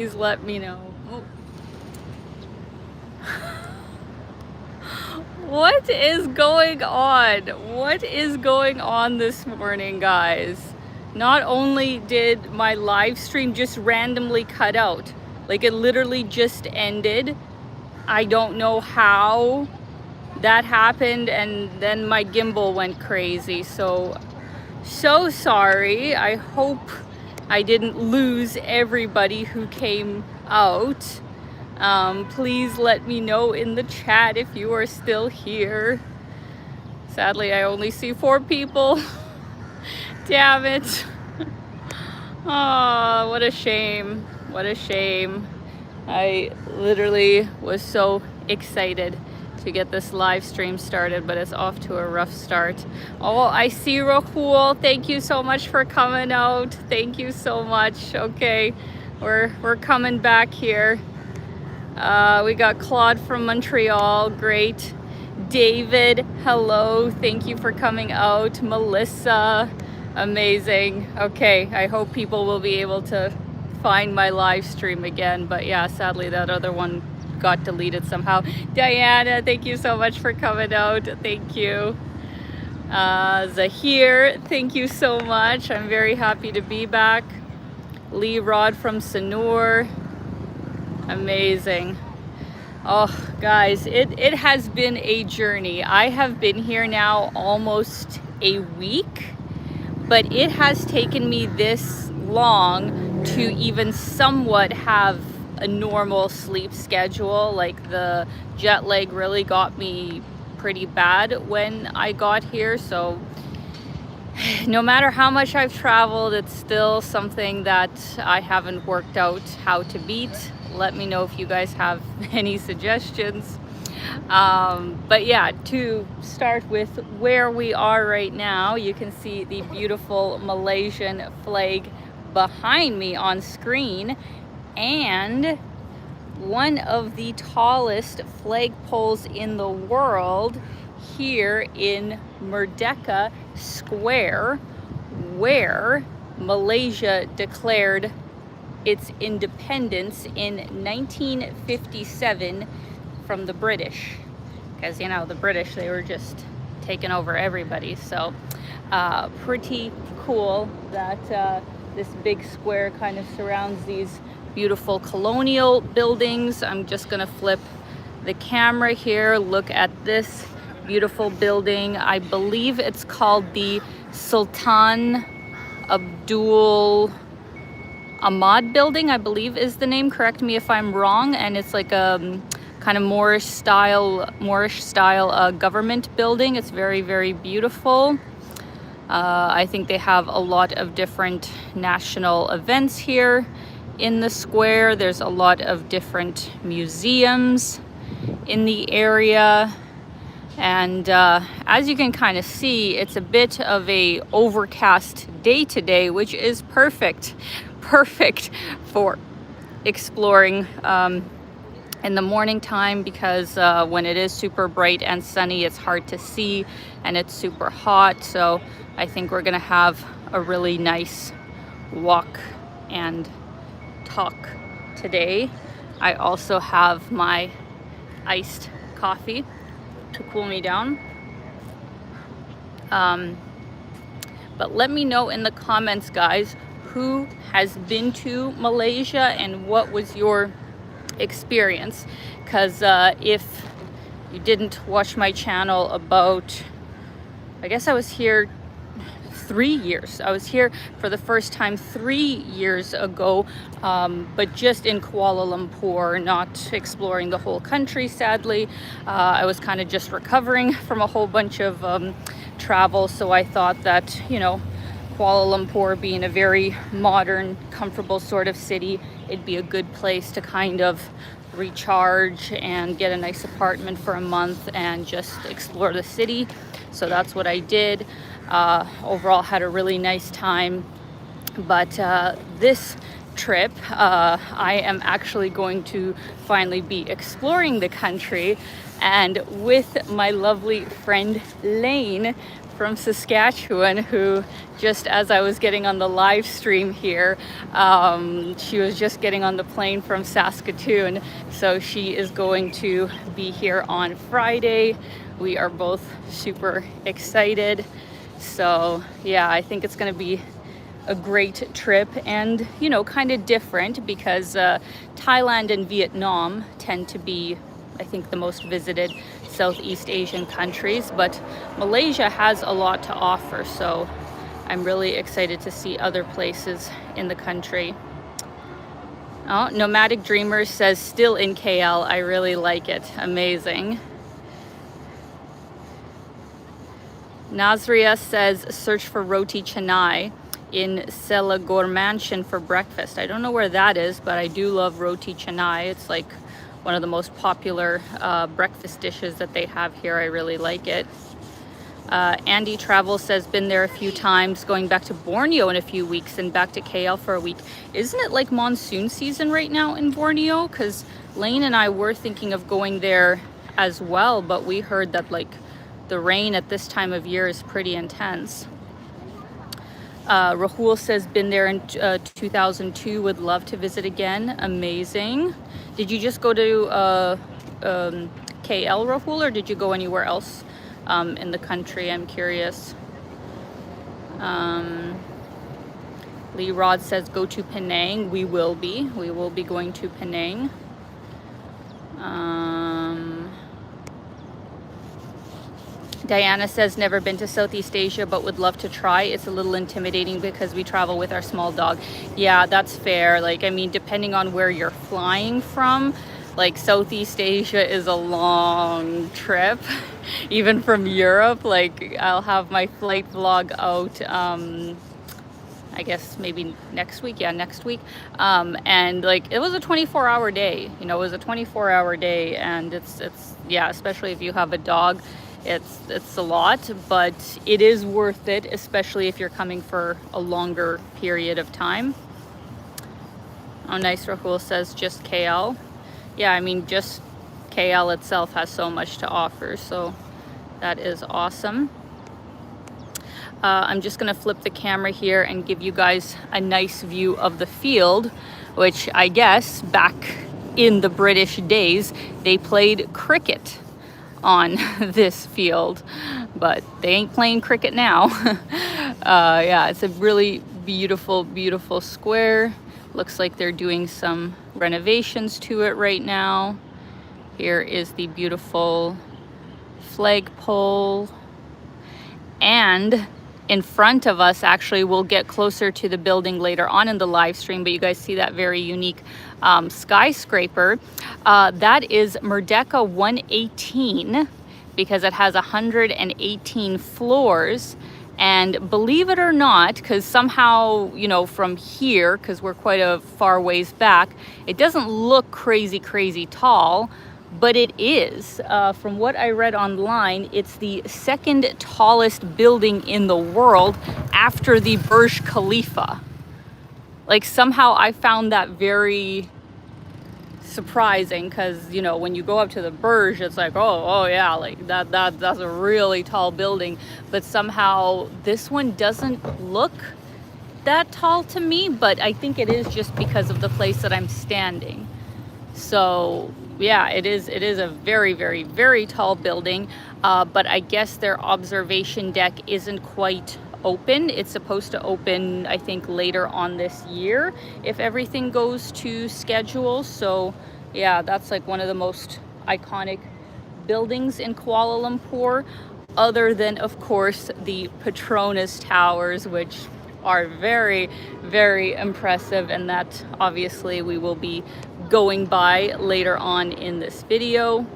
Please let me know. Oh. What is going on? What is going on this morning, guys? Not only did my live stream just randomly cut out, like it literally just ended. I don't know how that happened, and then my gimbal went crazy. So sorry. I hope I didn't lose everybody who came out. Please let me know in the chat if you are still here. Sadly, I only see 4 people. Damn it. Oh, what a shame. What a shame. I literally was so excited to get this live stream started, but it's off to a rough start. Oh, I see Rahul. Thank you so much for coming out. Thank you so much. Okay, we're coming back here. We got Claude from Montreal. Great. David, hello. Thank you for coming out. Melissa, amazing. Okay, I hope people will be able to find my live stream again, but yeah, sadly that other one got deleted somehow. Diana, thank you so much for coming out. Thank you. Zahir, thank you so much. I'm very happy to be back. Lee Rod from Sanur. Amazing. Oh, guys, it has been a journey. I have been here now almost a week, but it has taken me this long to even somewhat have a normal sleep schedule. Like the jet lag really got me pretty bad when I got here, so no matter how much I've traveled, it's still something that I haven't worked out how to beat. Let me know if you guys have any suggestions. But yeah, to start with where we are right now, you can see the beautiful Malaysian flag behind me on screen, and one of the tallest flagpoles in the world here in Merdeka Square, where Malaysia declared its independence in 1957 from the British. Because, you know, the British, they were just taking over everybody. So pretty cool that this big square kind of surrounds these beautiful colonial buildings. I'm just gonna flip the camera here. Look at this beautiful building. I believe it's called the Sultan Abdul Ahmad building, I believe is the name. Correct me if I'm wrong. And it's like a kind of Moorish style government building. It's very, very beautiful. I think they have a lot of different national events here in the square. There's a lot of different museums in the area, and as you can kind of see, it's a bit of a overcast day today, which is perfect for exploring in the morning time, because when it is super bright and sunny, it's hard to see and it's super hot. So I think we're gonna have a really nice walk and talk today. I also have my iced coffee to cool me down. But let me know in the comments, guys, who has been to Malaysia and what was your experience. Because if you didn't watch my channel, about, I guess I was here 3 years. I was here for the first time 3 years ago, but just in Kuala Lumpur, not exploring the whole country, sadly. I was kind of just recovering from a whole bunch of travel, so I thought that, you know, Kuala Lumpur being a very modern, comfortable sort of city, it'd be a good place to kind of recharge and get a nice apartment for a month and just explore the city. So that's what I did. Overall had a really nice time, but this trip I am actually going to finally be exploring the country, and with my lovely friend Lane from Saskatchewan who, just as I was getting on the live stream here, she was just getting on the plane from Saskatoon, so she is going to be here on Friday. We are both super excited. So yeah, I think it's going to be a great trip, and you know, kind of different because Thailand and Vietnam tend to be, I think, the most visited Southeast Asian countries, but Malaysia has a lot to offer, so I'm really excited to see other places in the country. Oh, Nomadic Dreamers says still in KL. I really like it. Amazing. Nazria says search for roti canai in Selagor Mansion for breakfast. I don't know where that is, but I do love roti canai. It's like one of the most popular breakfast dishes that they have here. I really like it. Andy Travel says been there a few times, going back to Borneo in a few weeks and back to KL for a week. Isn't it like monsoon season right now in Borneo? Because Lane and I were thinking of going there as well, but we heard that like the rain at this time of year is pretty intense. Rahul says been there in 2002, would love to visit again. Amazing. Did you just go to KL, Rahul, or did you go anywhere else in the country? I'm curious. Lee Rod says go to Penang. We will be going to Penang. Diana says never been to Southeast Asia but would love to try. It's a little intimidating because we travel with our small dog. Yeah, that's fair. Like, I mean, depending on where you're flying from, like Southeast Asia is a long trip. Even from Europe, like I'll have my flight vlog out I guess maybe next week. Yeah, next week. And like it was a 24-hour day. You know, it was a 24-hour day, and it's yeah, especially if you have a dog. It's a lot, but it is worth it, especially if you're coming for a longer period of time. Oh, nice. Rahul says just KL. Yeah, I mean, just KL itself has so much to offer, so that is awesome. I'm just gonna flip the camera here and give you guys a nice view of the field, which I guess back in the British days, they played cricket on this field, but they ain't playing cricket now. Yeah, it's a really beautiful square. Looks like they're doing some renovations to it right now. Here is the beautiful flagpole, and in front of us, actually, we'll get closer to the building later on in the live stream, but you guys see that very unique skyscraper. That is Merdeka 118 because it has 118 floors. And believe it or not, because somehow, you know, from here, because we're quite a far ways back, it doesn't look crazy tall, but it is. From what I read online, it's the second tallest building in the world after the Burj Khalifa. Like, somehow I found that very surprising, because, you know, when you go up to the Burj, it's like, oh yeah, like that's a really tall building, but somehow this one doesn't look that tall to me, but I think it is just because of the place that I'm standing. So yeah, it is a very tall building, but I guess their observation deck isn't quite open. It's supposed to open, I think, later on this year if everything goes to schedule. So yeah, that's like one of the most iconic buildings in Kuala Lumpur, other than, of course, the Petronas Towers, which are very impressive, and that obviously we will be going by later on in this video.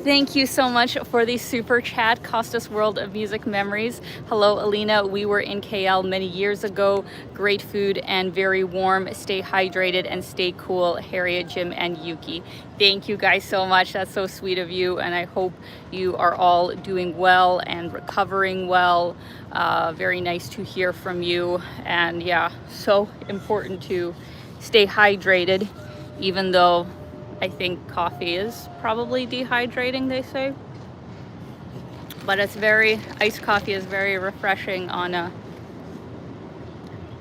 Thank you so much for the super chat. Costas World of Music Memories. Hello, Alina. We were in KL many years ago. Great food and very warm. Stay hydrated and stay cool. Harriet, Jim, and Yuki. Thank you guys so much. That's so sweet of you, and I hope you are all doing well and recovering well. Very nice to hear from you, and yeah, so important to stay hydrated, even though I think coffee is probably dehydrating, they say. but iced coffee is very refreshing on a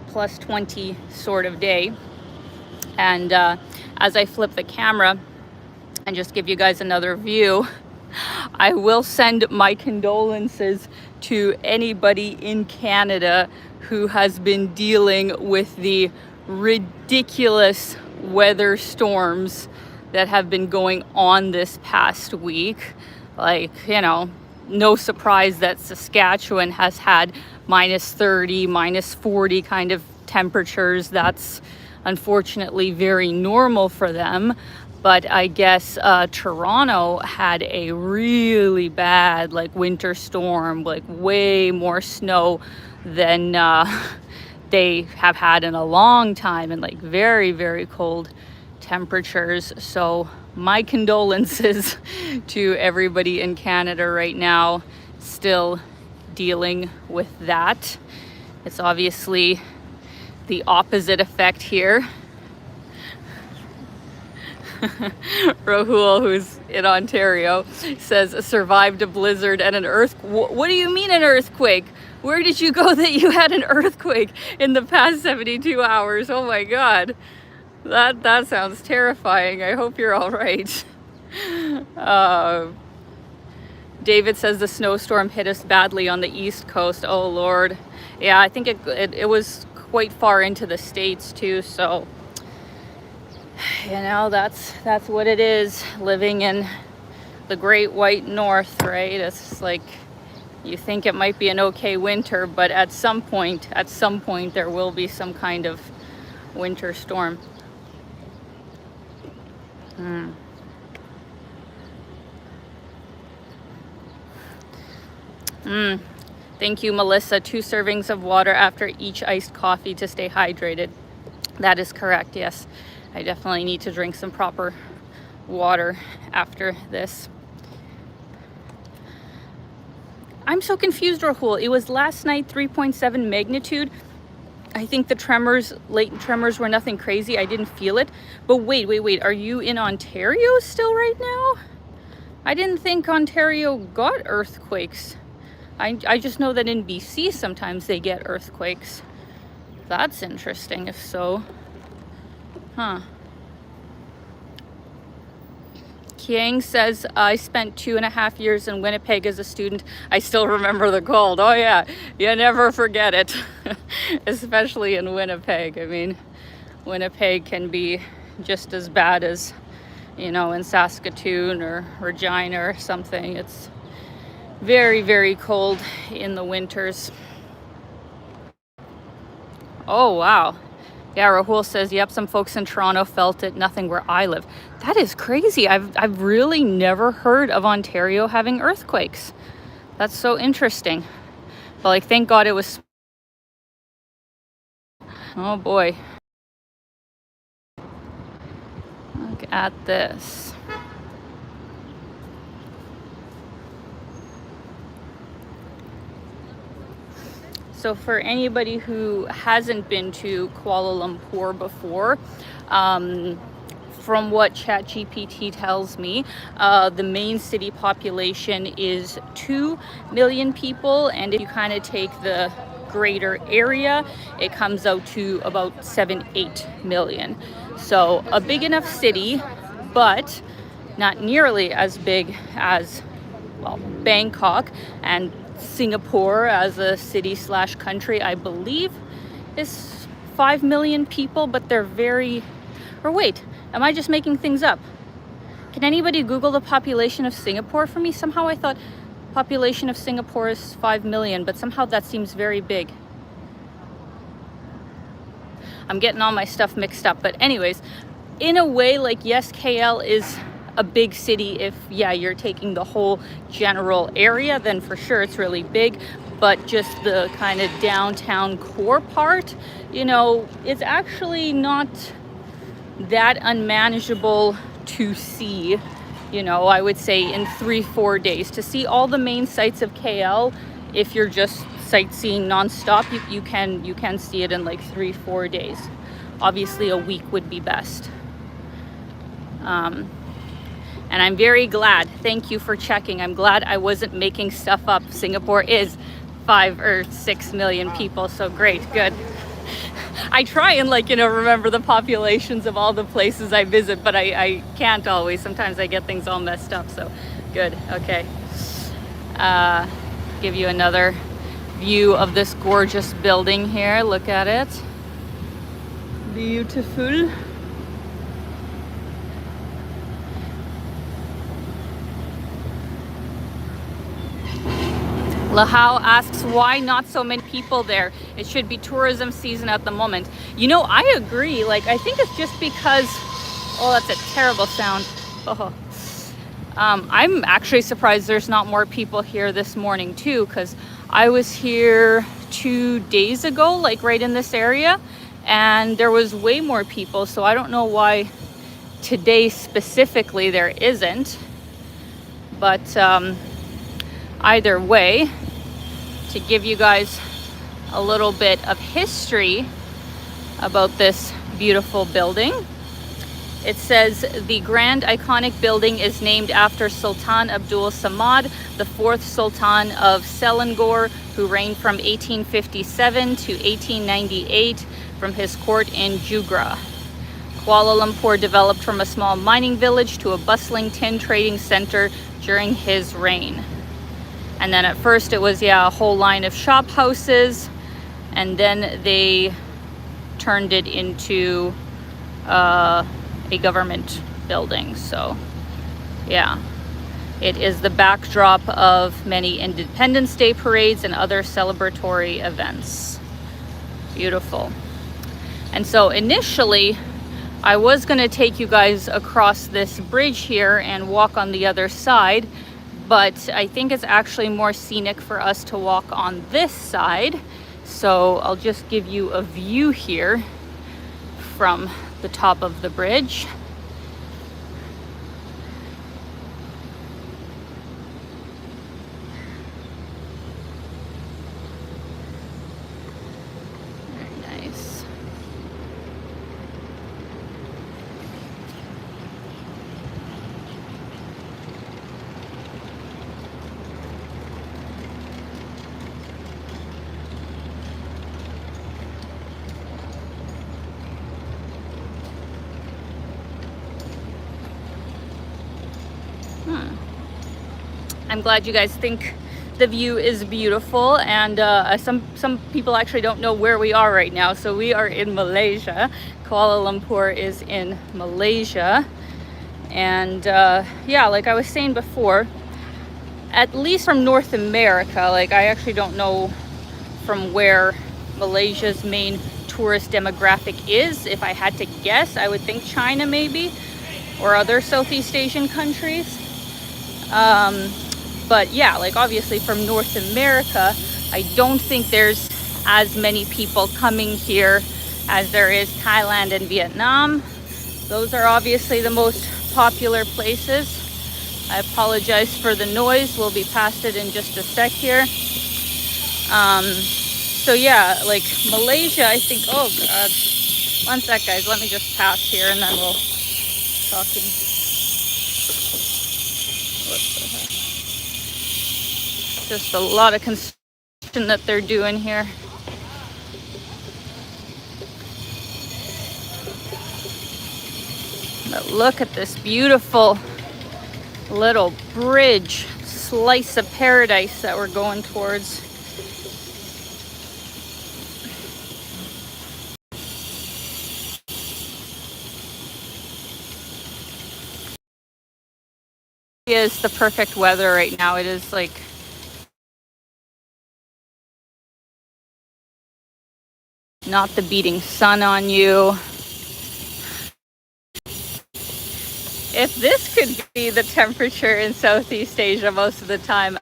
plus 20 sort of day. And as I flip the camera and just give you guys another view, I will send my condolences to anybody in Canada who has been dealing with the ridiculous weather storms that have been going on this past week. Like, you know, no surprise that Saskatchewan has had minus 30, minus 40 kind of temperatures. That's unfortunately very normal for them. But I guess Toronto had a really bad like winter storm, like way more snow than they have had in a long time, and like very, very cold temperatures. So my condolences to everybody in Canada right now, still dealing with that. It's obviously the opposite effect here. Rahul, who's in Ontario, says survived a blizzard and an earthquake. What do you mean an earthquake? Where did you go that you had an earthquake in the past 72 hours? Oh my God, that sounds terrifying. I hope you're all right. David says the snowstorm hit us badly on the East Coast. Oh Lord. Yeah, I think it was quite far into the States too, so you know, that's what it is, living in the Great White North, right? It's like you think it might be an okay winter, but at some point there will be some kind of winter storm. Thank you, Melissa. 2 servings of water after each iced coffee to stay hydrated. That is correct, yes. I definitely need to drink some proper water after this. I'm so confused, Rahul. It was last night 3.7 magnitude. I think the latent tremors were nothing crazy. I didn't feel it. But wait. Are you in Ontario still right now? I didn't think Ontario got earthquakes. I just know that in BC sometimes they get earthquakes. That's interesting if so. Huh. Kiang says, I spent 2.5 years in Winnipeg as a student. I still remember the cold. Oh yeah, you never forget it. Especially in Winnipeg. I mean, Winnipeg can be just as bad as, you know, in Saskatoon or Regina or something. It's very, very cold in the winters. Oh wow. Yeah, Rahul says, yep, some folks in Toronto felt it, nothing where I live. That is crazy. I've really never heard of Ontario having earthquakes. That's so interesting. But like, thank God it was. Oh boy. Look at this. So for anybody who hasn't been to Kuala Lumpur before, from what ChatGPT tells me, the main city population is 2 million people, and if you kind of take the greater area, it comes out to about 7-8 million. So a big enough city, but not nearly as big as, well, Bangkok, and Singapore as a city/country, I believe, is 5 million people, but they're very, or wait, am I just making things up? Can anybody Google the population of Singapore for me? Somehow I thought population of Singapore is 5 million, but somehow that seems very big. I'm getting all my stuff mixed up, but anyways, in a way, like, yes, KL is a big city. If, yeah, you're taking the whole general area, then for sure it's really big. But just the kind of downtown core part, you know, it's actually not that unmanageable to see. You know, I would say in 3-4 days to see all the main sites of KL. If you're just sightseeing nonstop, you can see it in like 3-4 days. Obviously a week would be best. And I'm very glad. Thank you for checking. I'm glad I wasn't making stuff up. Singapore is 5 or 6 million people, so great, good. I try and remember the populations of all the places I visit, but I can't always. Sometimes I get things all messed up, so good, okay. Give you another view of this gorgeous building here. Look at it. Beautiful. Lahau asks why not so many people there. It should be tourism season at the moment. You know, I agree. I think it's just because, oh, that's a terrible sound. Oh. I'm actually surprised there's not more people here this morning too, because I was here 2 days ago, right in this area, and there was way more people. So I don't know why today specifically there isn't. But either way, to give you guys a little bit of history about this beautiful building. It says the grand iconic building is named after Sultan Abdul Samad, the 4th Sultan of Selangor, who reigned from 1857 to 1898 from his court in Jugra. Kuala Lumpur developed from a small mining village to a bustling tin trading center during his reign. And then at first it was, a whole line of shop houses, and then they turned it into a government building. So yeah, it is the backdrop of many Independence Day parades and other celebratory events. Beautiful. And so initially I was going to take you guys across this bridge here and walk on the other side, but I think it's actually more scenic for us to walk on this side. So I'll just give you a view here from the top of the bridge. Very nice. I'm glad you guys think the view is beautiful, and some people actually don't know where we are right now. So we are in Malaysia. Kuala Lumpur is in Malaysia, and yeah, like I was saying before, at least from North America, I actually don't know from where Malaysia's main tourist demographic is. If I had to guess, I would think China maybe, or other Southeast Asian countries. But yeah, obviously from North America, I don't think there's as many people coming here as there is Thailand and Vietnam. Those are obviously the most popular places. I apologize for the noise. We'll be past it in just a sec here. So yeah, Malaysia, I think, oh God. One sec, guys. Let me just pass here and then we'll talking. Just a lot of construction that they're doing here. But look at this beautiful little bridge, slice of paradise that we're going towards. It is the perfect weather right now. It is not the beating sun on you. If this could be the temperature in Southeast Asia most of the time,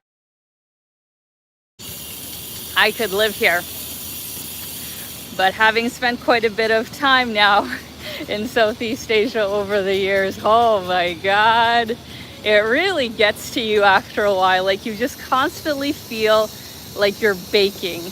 I could live here. But having spent quite a bit of time now in Southeast Asia over the years, oh my God, it really gets to you after a while. You just constantly feel like you're baking.